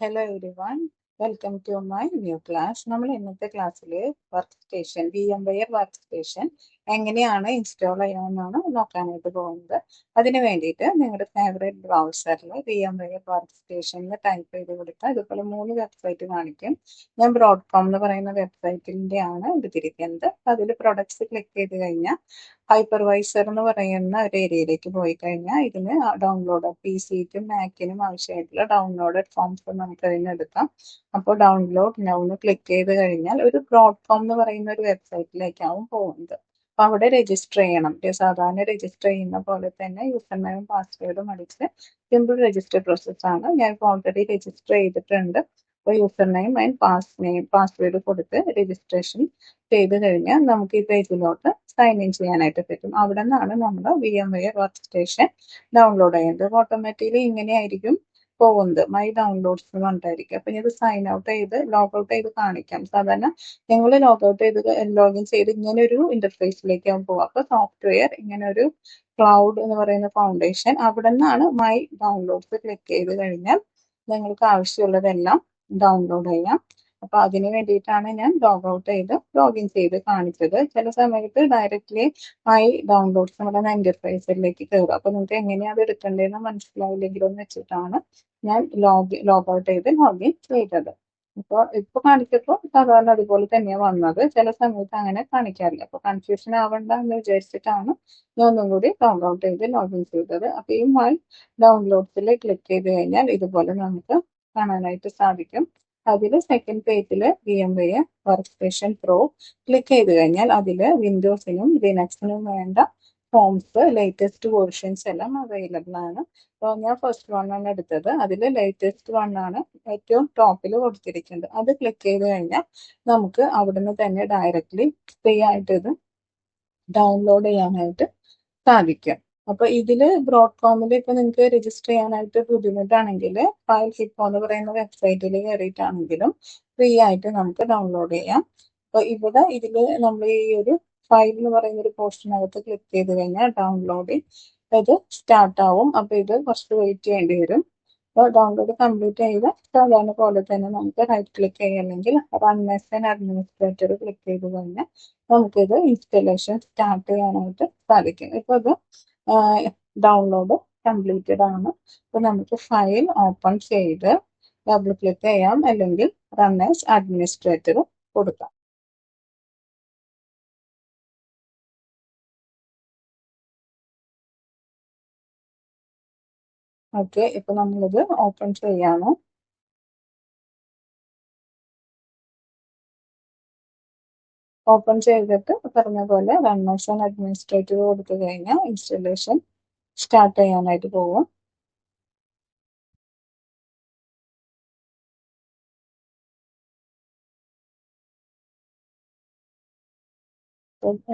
Hello everyone, welcome to my new class. നമ്മൾ ഇന്നത്തെ ക്ലാസ്സിൽ work station VMware work station എങ്ങനെയാണ് ഇൻസ്റ്റാൾ ചെയ്യാമെന്നാണ് നോക്കാനായിട്ട് പോകുന്നത്. അതിന് വേണ്ടിയിട്ട് നിങ്ങളുടെ ഫേവറേറ്റ് ബ്രൗസറിൽ VMware വർക്ക് സ്റ്റേഷൻ എന്ന് ടൈപ്പ് ചെയ്ത് കൊടുത്താൽ ഇതുപോലെ 3 വെബ്സൈറ്റ് കാണിക്കും. ഞാൻ ബ്രോഡ്കോം എന്ന് പറയുന്ന വെബ്സൈറ്റിൻ്റെ ആണ് എടുത്തിരിക്കുന്നത്. അതിൽ പ്രൊഡക്ട്സ് ക്ലിക്ക് ചെയ്ത് കഴിഞ്ഞാൽ ഹൈപ്പർവൈസർ എന്ന് പറയുന്ന ഒരു ഏരിയയിലേക്ക് പോയി കഴിഞ്ഞാൽ ഇതിന് ഡൗൺലോഡ് PC-ക്കും മാക്കിനും ആവശ്യമായിട്ടുള്ള ഡൗൺലോഡഡ് ഫോംസ് നമുക്ക് അതിന് എടുക്കാം. അപ്പോൾ ഡൗൺലോഡ് നൗ ക്ലിക്ക് ചെയ്ത് കഴിഞ്ഞാൽ ഒരു ബ്രോഡ്കോം എന്ന് പറയുന്ന ഒരു വെബ്സൈറ്റിലേക്കാവും പോകുന്നത്. അപ്പോൾ അവിടെ രജിസ്റ്റർ ചെയ്യണം. സാധാരണ രജിസ്റ്റർ ചെയ്യുന്ന പോലെ തന്നെ യൂസർ നെയിം പാസ്വേഡും അടിച്ച് സിമ്പിൾ രജിസ്റ്റർ പ്രോസസ്സാണ്. ഞാൻ ഇപ്പോൾ ഓൾറെഡി രജിസ്റ്റർ ചെയ്തിട്ടുണ്ട്. അപ്പോൾ യൂസർ നെയിം ആൻഡ് പാസ്വേഡ് കൊടുത്ത് രജിസ്ട്രേഷൻ ചെയ്ത് കഴിഞ്ഞാൽ നമുക്ക് ഈ പേജിലോട്ട് സൈൻ ഇൻ ചെയ്യാനായിട്ട് പറ്റും. അവിടെ നിന്നാണ് നമ്മൾ VMware വർക്ക് സ്റ്റേഷൻ ഡൗൺലോഡ് ചെയ്യുന്നത്. ഓട്ടോമാറ്റിക്കലി ഇങ്ങനെയായിരിക്കും പോകുന്നത്. മൈ ഡൗൺലോഡ്സ് എന്ന് പറഞ്ഞിട്ടായിരിക്കും. അപ്പം ഇത് സൈൻ ഔട്ട് ചെയ്ത് ലോഗ് ഔട്ട് ചെയ്ത് കാണിക്കാം. സാധാരണ നിങ്ങൾ ലോഗ് ഔട്ട് ചെയ്ത് ലോഗിൻ ചെയ്ത് ഇങ്ങനെ ഒരു ഇന്റർഫേസിലേക്കാവും പോകുക. അപ്പോൾ സോഫ്റ്റ്വെയർ ഇങ്ങനെ ഒരു ക്ലൗഡ് എന്ന് പറയുന്ന ഫൗണ്ടേഷൻ അവിടെ നിന്നാണ് മൈ ഡൗൺലോഡ്സ് ക്ലിക്ക് ചെയ്ത് കഴിഞ്ഞാൽ നിങ്ങൾക്ക് ആവശ്യമുള്ളതെല്ലാം ഡൗൺലോഡ് ചെയ്യാം. അപ്പൊ അതിന് വേണ്ടിയിട്ടാണ് ഞാൻ ലോഗ് ഔട്ട് ചെയ്ത് ലോഗിൻ ചെയ്ത് കാണിച്ചത്. ചില സമയത്ത് ഡയറക്റ്റ്ലി മൈ ഡൗൺലോഡ്സ് നമ്മുടെ ഇന്റർഫേസിലേക്ക് കയറും. അപ്പൊ നിങ്ങൾക്ക് എങ്ങനെയാണ് അത് എടുക്കേണ്ടതെന്ന് മനസ്സിലാവില്ലെങ്കിലും എന്ന് വെച്ചിട്ടാണ് ഞാൻ ലോഗ് ഔട്ട് ചെയ്ത് ലോഗിൻ ചെയ്തത്. അപ്പോൾ ഇപ്പൊ കാണിച്ചപ്പോൾ സാധാരണ അതുപോലെ തന്നെയാണ് വന്നത്. ചില സമയത്ത് അങ്ങനെ കാണിക്കാറില്ല. അപ്പൊ കൺഫ്യൂഷൻ ആവണ്ട എന്ന് വിചാരിച്ചിട്ടാണ് ഞാൻ ഒന്നും കൂടി ലോഗ് ഔട്ട് ചെയ്ത് ലോഗിൻ ചെയ്തത്. അപ്പൊ ഈ മൈ ഡൗൺലോഡ്സിൽ ക്ലിക്ക് ചെയ്ത് കഴിഞ്ഞാൽ ഇതുപോലെ നമുക്ക് കാണാനായിട്ട് സാധിക്കും. അതിൽ സെക്കൻഡ് പേജിൽ VMware work station pro click ചെയ്ത് കഴിഞ്ഞാൽ അതിൽ വിൻഡോസിനും ലിനക്സിനും വേണ്ട ഫോംസ് ലേറ്റസ്റ്റ് വേർഷൻസ് എല്ലാം അവൈലബിൾ ആണ്. അപ്പോൾ ഞാൻ ഫസ്റ്റ് വൺ ആണ് എടുത്തത്. അതിൽ ലേറ്റസ്റ്റ് വൺ ആണ് ഏറ്റവും ടോപ്പിൽ കൊടുത്തിരിക്കുന്നത്. അത് ക്ലിക്ക് ചെയ്ത് കഴിഞ്ഞാൽ നമുക്ക് അവിടുന്ന് തന്നെ ഡയറക്റ്റ്ലി ഫ്രീ ആയിട്ട് ഇത് ഡൗൺലോഡ് ചെയ്യാനായിട്ട് സാധിക്കും. അപ്പൊ ഇതില് ബ്രോഡ്കോമിൽ ഇപ്പൊ നിങ്ങൾക്ക് രജിസ്റ്റർ ചെയ്യാനായിട്ട് ബുദ്ധിമുട്ടാണെങ്കിൽ ഫയൽ ഹിപ്പോ എന്ന് പറയുന്ന വെബ്സൈറ്റിൽ കയറിയിട്ടാണെങ്കിലും ഫ്രീ ആയിട്ട് നമുക്ക് ഡൗൺലോഡ് ചെയ്യാം. അപ്പൊ ഇവിടെ ഇതില് നമ്മൾ ഈ ഒരു ഫയൽ എന്ന് പറയുന്ന ഒരു പോർഷനകത്ത് ക്ലിക്ക് ചെയ്ത് കഴിഞ്ഞാൽ ഡൗൺലോഡിങ് ഇത് സ്റ്റാർട്ട് ആവും. അപ്പൊ ഇത് കുറച്ച് വെയിറ്റ് ചെയ്യേണ്ടി വരും. അപ്പോൾ ഡൗൺലോഡ് കംപ്ലീറ്റ് ചെയ്ത് സാധാരണ പോലെ തന്നെ നമുക്ക് റൈറ്റ് ക്ലിക്ക് ചെയ്യുക അല്ലെങ്കിൽ run as an administrator click ചെയ്ത് കഴിഞ്ഞാൽ നമുക്കിത് ഇൻസ്റ്റലേഷൻ സ്റ്റാർട്ട് ചെയ്യാനായിട്ട് സാധിക്കും. ഇപ്പോൾ ഇത് ഡൗൺലോഡ് കംപ്ലീറ്റഡ് ആണ്. അപ്പോൾ നമുക്ക് ഫയൽ ഓപ്പൺ ചെയ്ത് ഡബിൾ ക്ലിക്ക് ചെയ്യാം അല്ലെങ്കിൽ റൺ ആസ് അഡ്മിനിസ്ട്രേറ്റർ കൊടുക്കാം. ഓക്കെ, ഇപ്പൊ നമ്മളിത് ഓപ്പൺ ചെയ്യാണ്. ഓപ്പൺ ചെയ്തിട്ട് പറഞ്ഞ പോലെ റൺ ആസ് ആൻ അഡ്മിനിസ്ട്രേറ്റർ കൊടുത്തു കഴിഞ്ഞാൽ ഇൻസ്റ്റലേഷൻ സ്റ്റാർട്ട് ചെയ്യാനായിട്ട് പോകും.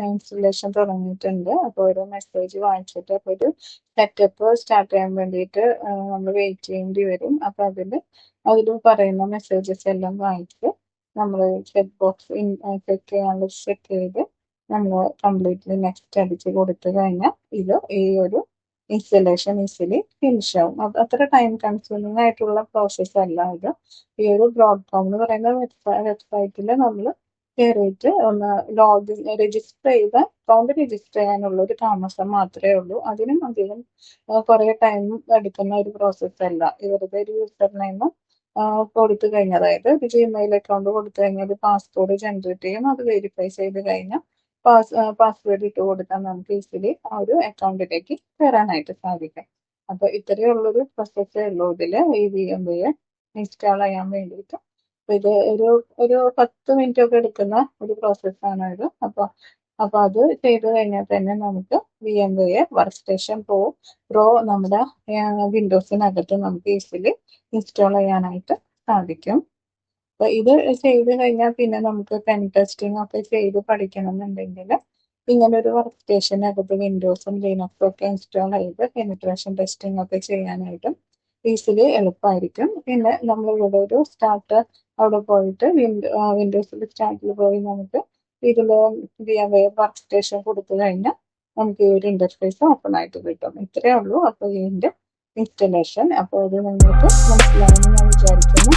ഇൻസ്റ്റലേഷൻ തുടങ്ങിയിട്ടുണ്ട്. അപ്പോൾ ഒരു മെസ്സേജ് വായിച്ചിട്ട് അപ്പോൾ ഒരു സെറ്റപ്പ് സ്റ്റാർട്ട് ചെയ്യാൻ വേണ്ടിയിട്ട് നമ്മൾ വെയിറ്റ് ചെയ്യേണ്ടി വരും. അപ്പോൾ അതിൽ പറയുന്ന മെസ്സേജസ് എല്ലാം വായിച്ച് നമ്മൾ ചെക്ക് ബോക്സ് ചെക്ക് ചെയ്യാനുള്ള ചെക്ക് ചെയ്ത് നമ്മൾ കംപ്ലീറ്റ്ലി നെക്സ്റ്റ് അടിച്ച് കൊടുത്തു കഴിഞ്ഞാൽ ഇത് ഈ ഒരു ഇൻസ്റ്റലേഷൻ ഈസിലി ഫിനിഷ് ആവും. അത്ര ടൈം കൺസ്യൂമിങ് ആയിട്ടുള്ള പ്രോസസ്സ് അല്ല ഇത്. ഈ ഒരു ബ്രോഡ്കോം എന്ന് പറയുന്ന വെബ്സൈറ്റിൽ നമ്മൾ കയറിയിട്ട് ഒന്ന് രജിസ്റ്റർ അക്കൗണ്ട് രജിസ്റ്റർ ചെയ്യാനുള്ള ഒരു താമസം മാത്രമേ ഉള്ളൂ. അതിനും അധികം കുറെ ടൈം എടുക്കുന്ന ഒരു പ്രോസസ്സ് അല്ല. ഇവരുടെ ഒരു യൂസർ നെയിം കൊടുത്തു കഴിഞ്ഞാൽ, അതായത് ഒരു ജിമെയിൽ അക്കൗണ്ട് കൊടുത്തു കഴിഞ്ഞാൽ പാസ്വേഡ് ജനറേറ്റ് ചെയ്യും. അത് വെരിഫൈ ചെയ്ത് കഴിഞ്ഞാൽ പാസ്വേഡ് ഇട്ട് കൊടുത്താൽ നമുക്ക് ഈസിലി ആ ഒരു അക്കൗണ്ടിലേക്ക് കയറാനായിട്ട് സാധിക്കും. അപ്പൊ ഇത്രയേ ഉള്ളൊരു പ്രോസസ്സേ ഉള്ളൂ ഇതില് ഈ VMware ഇൻസ്റ്റാൾ ചെയ്യാൻ വേണ്ടിയിട്ട്. ഇത് ഒരു 10 മിനിറ്റ് ഒക്കെ എടുക്കുന്ന ഒരു പ്രോസസ്സാണ് ഇത്. അപ്പൊ അത് ചെയ്ത് കഴിഞ്ഞാൽ തന്നെ നമുക്ക് VMware വർക്ക് സ്റ്റേഷൻ പ്രോ നമ്മുടെ വിൻഡോസിനകത്ത് നമുക്ക് ഈസിലി ഇൻസ്റ്റാൾ ചെയ്യാനായിട്ട് സാധിക്കും. അപ്പൊ ഇത് ചെയ്ത് കഴിഞ്ഞാൽ പിന്നെ നമുക്ക് പെൻ ടെസ്റ്റിംഗ് ഒക്കെ ചെയ്ത് പഠിക്കണം എന്നുണ്ടെങ്കിൽ ഇങ്ങനെ ഒരു വർക്ക് സ്റ്റേഷനകത്ത് വിൻഡോസും ലിനക്സും ഒക്കെ ഇൻസ്റ്റാൾ ചെയ്ത് പെനിട്രേഷൻ ടെസ്റ്റിംഗ് ഒക്കെ ചെയ്യാനായിട്ടും ഈസിലി എളുപ്പമായിരിക്കും. പിന്നെ നമ്മൾ ഇവിടെ ഒരു സ്റ്റാർട്ട് അവിടെ പോയിട്ട് വിൻഡോസിൽ സ്റ്റാർട്ടിൽ പോയി നമുക്ക് ഇതിൽ VMware വർക്ക് സ്റ്റേഷൻ കൊടുത്തു കഴിഞ്ഞാൽ നമുക്ക് ഈ ഒരു ഇന്റർഫേസ് ഓപ്പൺ ആയിട്ട് കിട്ടും. ഇത്രയേ ഉള്ളൂ അപ്പോൾ ഇതിന്റെ ഇൻസ്റ്റലേഷൻ. അപ്പോൾ ഇത് നിങ്ങൾക്ക് മനസ്സിലാവുമെന്ന് ഞാൻ വിചാരിക്കുന്നു.